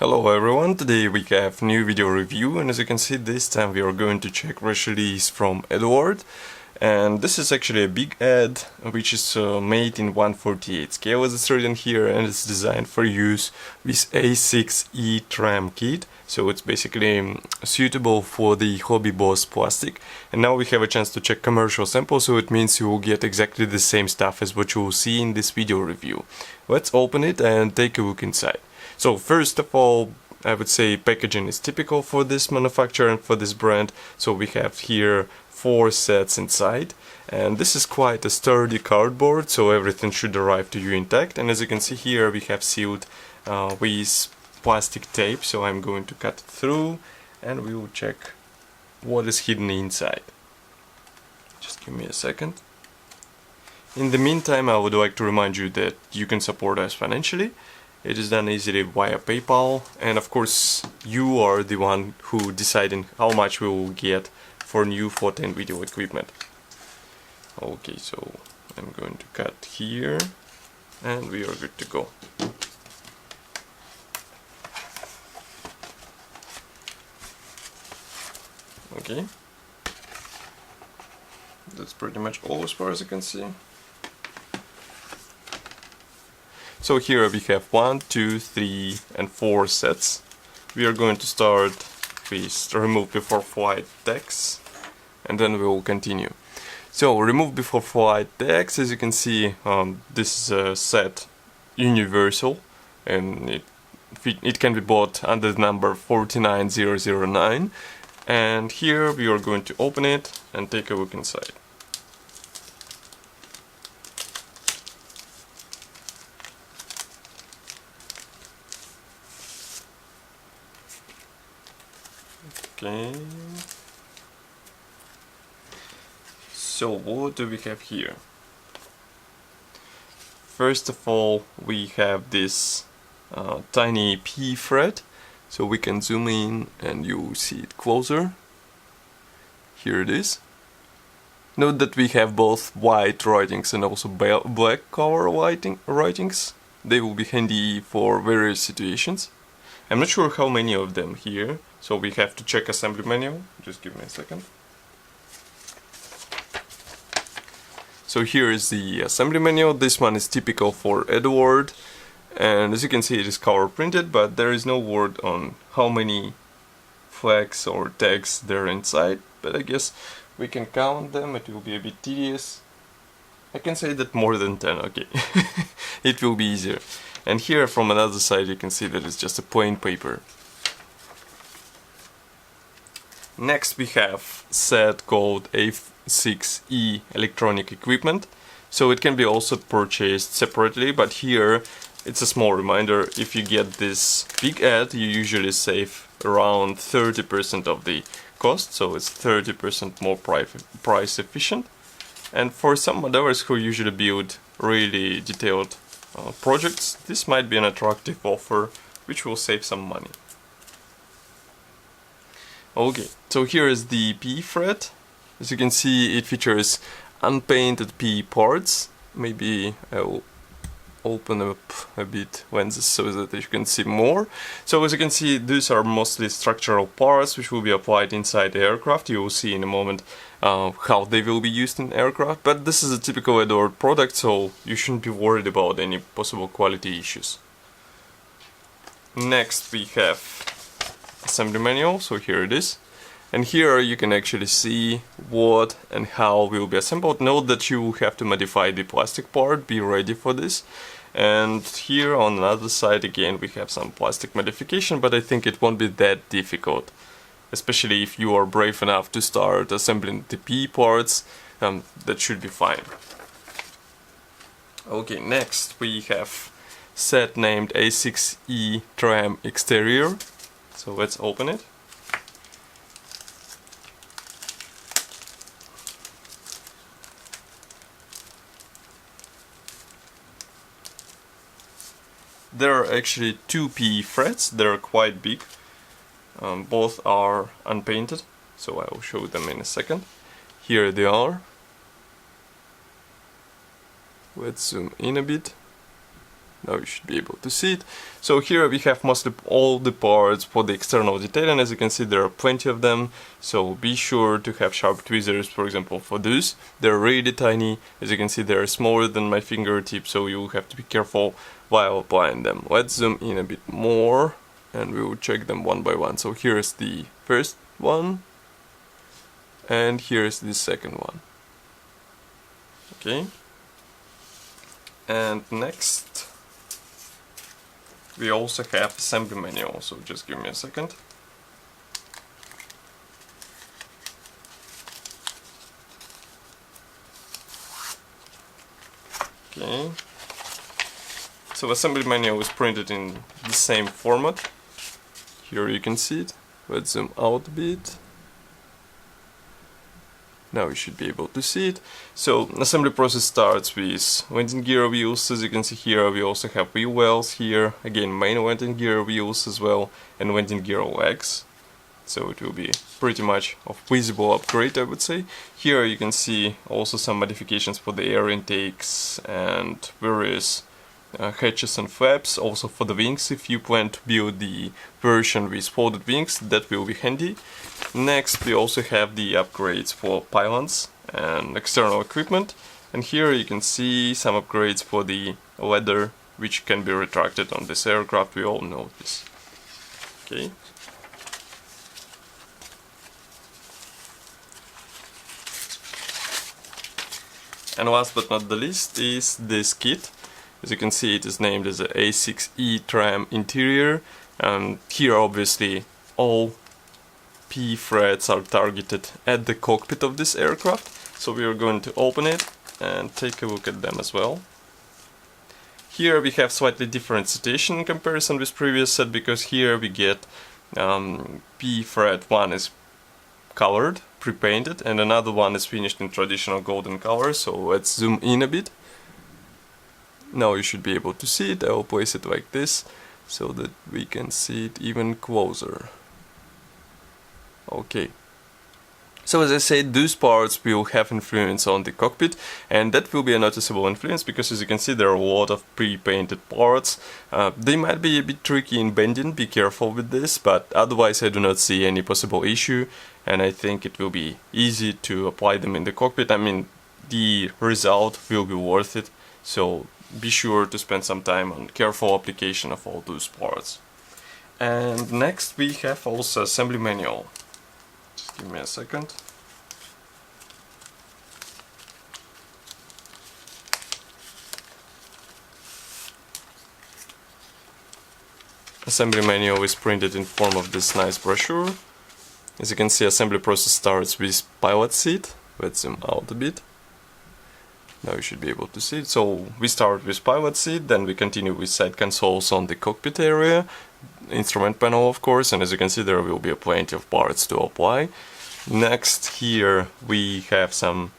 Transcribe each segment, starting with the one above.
Hello everyone, today we have new video review, and as you can see this time we are going to check rush release from Eduard. And this is actually a big ad which is made in 1/48 scale as it's written here, and it's designed for use with A-6E TRAM kit. So it's basically suitable for the Hobbyboss plastic. And now we have a chance to check commercial sample, so it means you will get exactly the same stuff as what you will see in this video review. Let's open it and take a look inside. So first of all, I would say packaging is typical for this manufacturer and for this brand. So we have here 4 sets inside, and this is quite a sturdy cardboard, so everything should arrive to you intact. And as you can see here, we have sealed with plastic tape, so I'm going to cut it through and we will check what is hidden inside. Just give me a second. In the meantime, I would like to remind you that you can support us financially. It is done easily via PayPal, and of course you are the one who deciding how much we will get for new photo and video equipment. Okay, so I'm going to cut here and we are good to go. Okay, that's pretty much all as far as I can see. So here we have 1, 2, 3 and 4 sets. We are going to start with remove before flight tags, and then we will continue. So remove before flight tags, as you can see, this is a set universal, and it can be bought under the number 49009. And here we are going to open it and take a look inside. Okay, so what do we have here? First of all, we have this tiny P thread, so we can zoom in and you see it closer. Here it is. Note that we have both white writings and also black color writings. They will be handy for various situations. I'm not sure how many of them here, so we have to check assembly manual. Just give me a second. So here is the assembly manual. This one is typical for Eduard, and as you can see it is color printed, but there is no word on how many flags or tags there are inside, but I guess we can count them. It will be a bit tedious. I can say that more than 10, okay. It will be easier. And here from another side you can see that it's just a plain paper. Next we have set called A-6E electronic equipment. So it can be also purchased separately, but here it's a small reminder, if you get this big ad you usually save around 30% of the cost, so it's 30% more price efficient. And for some modelers who usually build really detailed projects, this might be an attractive offer which will save some money. Okay, so here is the P thread. As you can see, it features unpainted P parts. Maybe I will open up a bit lenses so that you can see more. So as you can see, these are mostly structural parts which will be applied inside the aircraft. You will see in a moment how they will be used in aircraft, but this is a typical Eduard product, so you shouldn't be worried about any possible quality issues. Next we have assembly manual, so here it is. And here you can actually see what and how will be assembled. Note that you have to modify the plastic part, be ready for this. And here on the other side again we have some plastic modification, but I think it won't be that difficult. Especially if you are brave enough to start assembling the P parts, that should be fine. Okay, next we have set named A-6E TRAM exterior. So let's open it. There are actually 2 P threads, they're quite big. Both are unpainted, so I will show them in a second. Here they are. Let's zoom in a bit. Now you should be able to see it. So here we have mostly all the parts for the external detail, and as you can see there are plenty of them, so be sure to have sharp tweezers, for example, for those. They're really tiny, as you can see they're smaller than my fingertip, so you have to be careful while applying them. Let's zoom in a bit more and we will check them one by one. So here's the first one and here's the second one. Okay, and next we also have assembly manual, so just give me a second. Okay, so assembly manual is printed in the same format. Here you can see it. Let's zoom out a bit. Now you should be able to see it. So assembly process starts with landing gear wheels. As you can see here, we also have wheel wells here. Again, main landing gear wheels as well, and landing gear legs. So it will be pretty much a feasible upgrade, I would say. Here you can see also some modifications for the air intakes and various hatches and flaps. Also for the wings, if you plan to build the version with folded wings, that will be handy. Next we also have the upgrades for pylons and external equipment, and here you can see some upgrades for the ladder, which can be retracted on this aircraft. We all know this. Okay. And last but not the least is this kit. As you can see, it is named as a A-6E TRAM interior, and here obviously all P threads are targeted at the cockpit of this aircraft. So we are going to open it and take a look at them as well. Here we have slightly different situation in comparison with previous set, because here we get P thread 1 is colored, pre-painted, and another one is finished in traditional golden color. So let's zoom in a bit. Now you should be able to see it. I will place it like this so that we can see it even closer. Okay. So as I said, those parts will have influence on the cockpit, and that will be a noticeable influence because, as you can see, there are a lot of pre-painted parts. They might be a bit tricky in bending, be careful with this, but otherwise I do not see any possible issue, and I think it will be easy to apply them in the cockpit. I mean, the result will be worth it, so be sure to spend some time on careful application of all those parts. And next we have also assembly manual. Just give me a second. Assembly manual is printed in form of this nice brochure. As you can see, assembly process starts with pilot seat. Let's zoom out a bit. Now you should be able to see it. So we start with pilot seat, then we continue with side consoles on the cockpit area, instrument panel of course, and as you can see there will be plenty of parts to apply. Next here we have some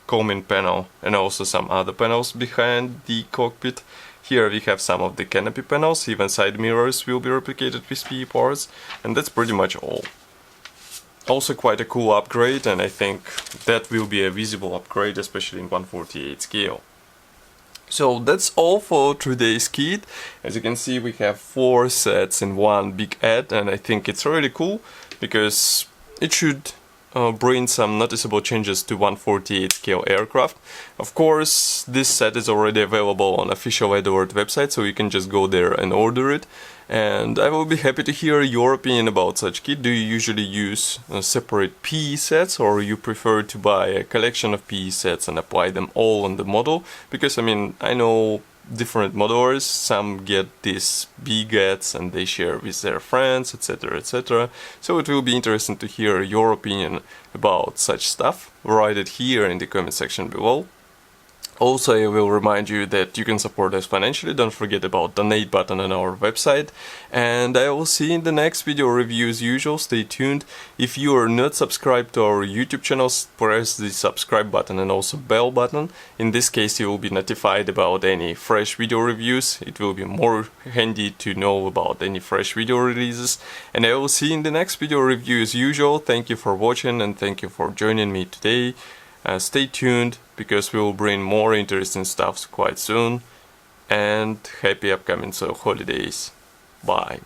combing panel and also some other panels behind the cockpit. Here we have some of the canopy panels, even side mirrors will be replicated with PE parts, and that's pretty much all. Also quite a cool upgrade, and I think that will be a visible upgrade, especially in 1/48 scale. So that's all for today's kit. As you can see, we have 4 sets in one big ad, and I think it's really cool because it should bring some noticeable changes to 1/48 scale aircraft. Of course, this set is already available on official Eduard website, so you can just go there and order it. And I will be happy to hear your opinion about such kit. Do you usually use separate PE sets, or you prefer to buy a collection of PE sets and apply them all on the model? Because I mean, I know different modelers, some get these big ads and they share with their friends, etc, etc. So it will be interesting to hear your opinion about such stuff. Write it here in the comment section below. Also, I will remind you that you can support us financially. Don't forget about donate button on our website, and I will see you in the next video review as usual. Stay tuned. If you are not subscribed to our YouTube channel, press the subscribe button and also bell button. In this case you will be notified about any fresh video reviews. It will be more handy to know about any fresh video releases, and I will see you in the next video review as usual. Thank you for watching and thank you for joining me today. Stay tuned, because we will bring more interesting stuff quite soon. and happy upcoming holidays. Bye.